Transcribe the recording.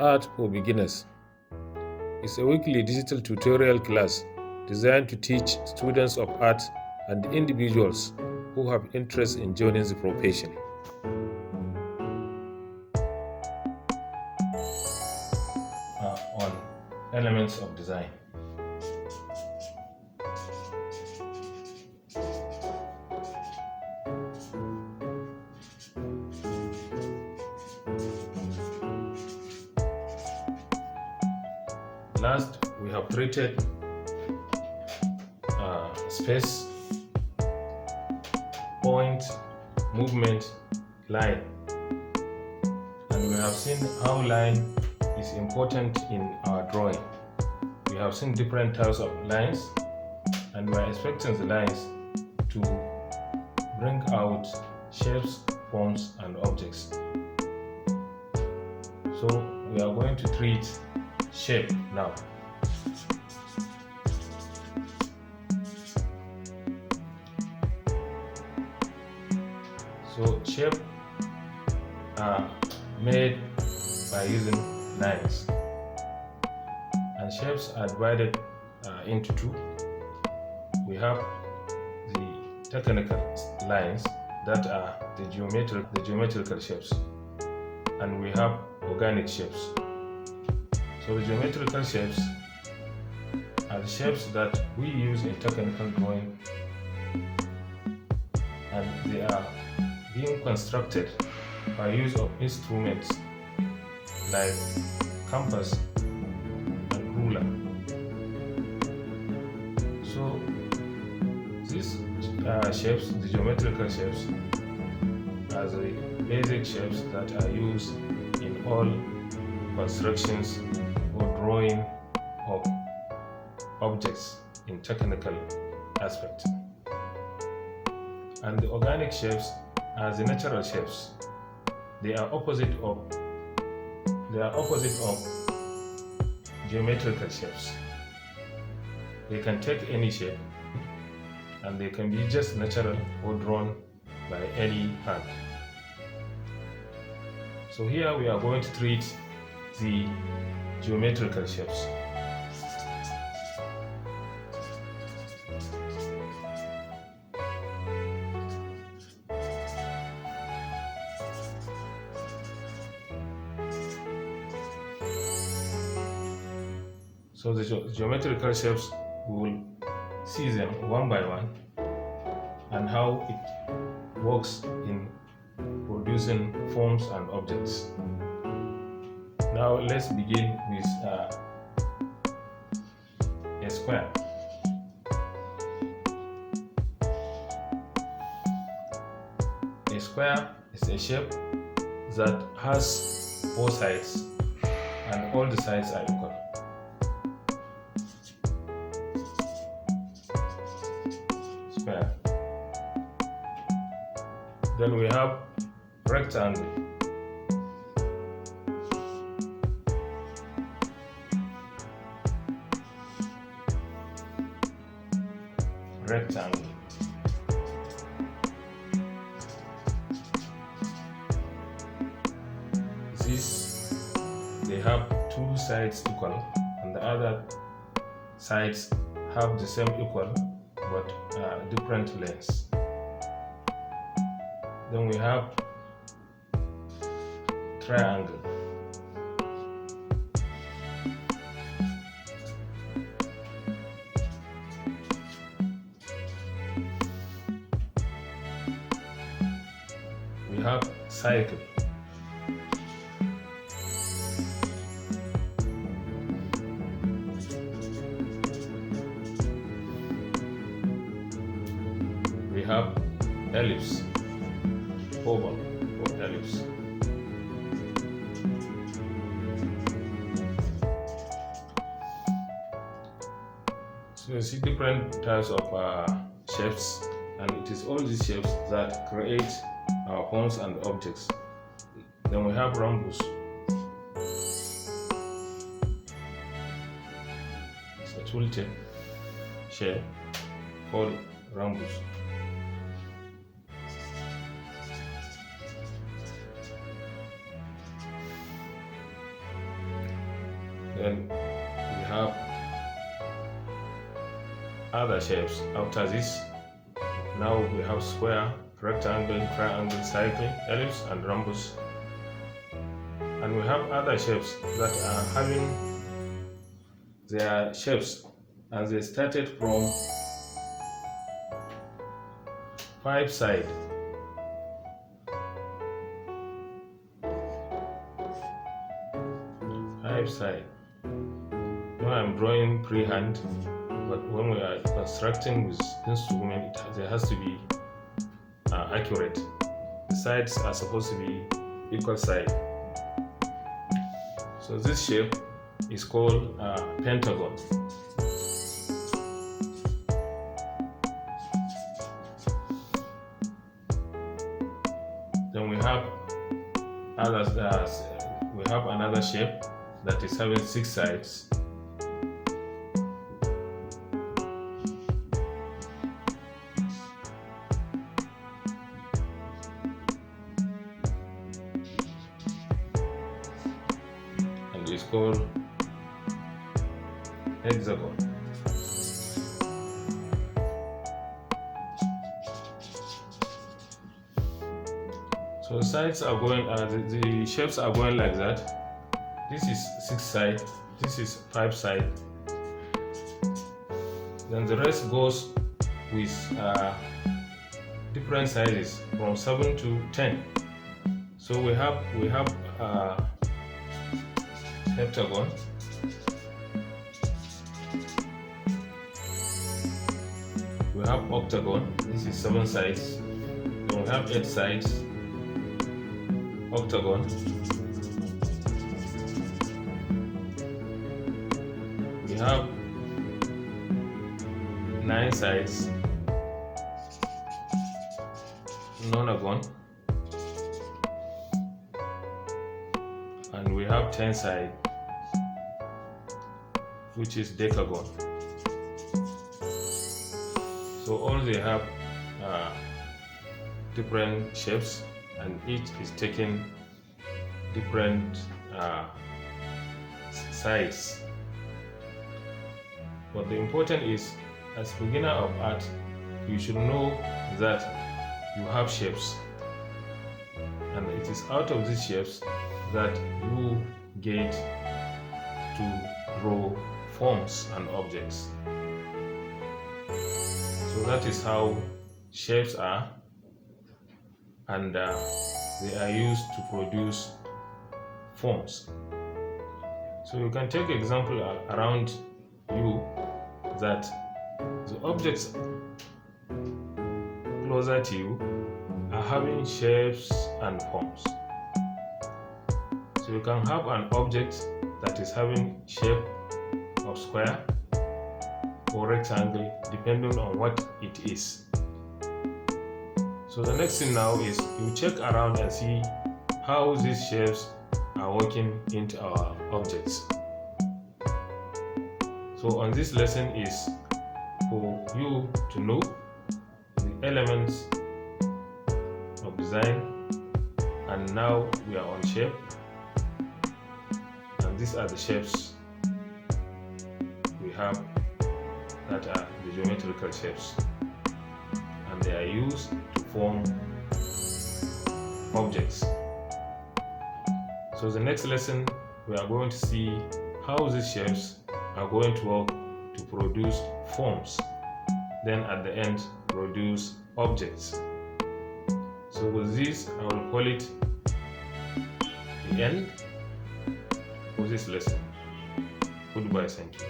Art for Beginners is a weekly digital tutorial class designed to teach students of art and individuals who have interest in joining the profession. On elements of design. Last, we have treated space, point, movement, line, and we have seen how line is important in our drawing. We have seen different types of lines, and we are expecting the lines to bring out shapes, forms, and objects. So we are going to treat shape now. So shape are made by using lines, and shapes are divided into two. We have the technical lines that are the geometrical shapes, and we have organic shapes. So the geometrical shapes are the shapes that we use in technical drawing, and they are being constructed by use of instruments like compass and ruler. So these shapes, the geometrical shapes, are the basic shapes that are used in all constructions or drawing of objects in technical aspect. And the organic shapes are the natural shapes. They are opposite of geometrical shapes. They can take any shape, and they can be just natural or drawn by any hand. So here we are going to treat the geometrical shapes. So the geometrical shapes, we will see them one by one and how it works in producing forms and objects. Now let's begin with a square. A square is a shape that has four sides and all the sides are equal. Square. Then we have rectangle. Rectangle. These, they have two sides equal, and the other sides have the same equal but different lengths. Then we have triangle. We have cycle. We have ellipse, oval or ellipse. So you see different types of shapes, and it is all these shapes that create our forms and objects. Then we have rhombus. It's a tilted shape called rhombus. Then we have other shapes. After this, now we have square, rectangle, triangle, cycle, ellipse, and rhombus. And we have other shapes that are having their shapes, and they started from 5 sides. 5 sides. Now I'm drawing freehand, but when we are constructing with instrument, there has to be accurate. The sides are supposed to be equal side. So this shape is called pentagon. Then we have another shape that is having 6 sides. And it's called hexagon. So sides are going, the shapes are going like that. This is 6 side, this is 5 side. Then the rest goes with different sizes from 7 to 10. So we have heptagon, we have octagon. This is 7 sides. Then we have 8 sides. Octagon. We have 9 sides. Nonagon. And we have 10 sides, which is decagon. So all they have different shapes, and each is taking different sides. But the important is, as beginner of art, you should know that you have shapes, and it is out of these shapes that you get to draw forms and objects. So that is how shapes are, and they are used to produce forms. So you can take example around you that the objects closer to you are having shapes and forms. So you can have an object that is having shape of square or rectangle, depending on what it is. So the next thing now is you check around and see how these shapes are working into our objects. So on this lesson is for you to know the elements of design, and now we are on shape, and these are the shapes we have that are the geometrical shapes, and they are used to form objects. So the next lesson we are going to see how these shapes are going to work to produce forms, then at the end produce objects. So with this I will call it the end of this lesson. Goodbye, thank you.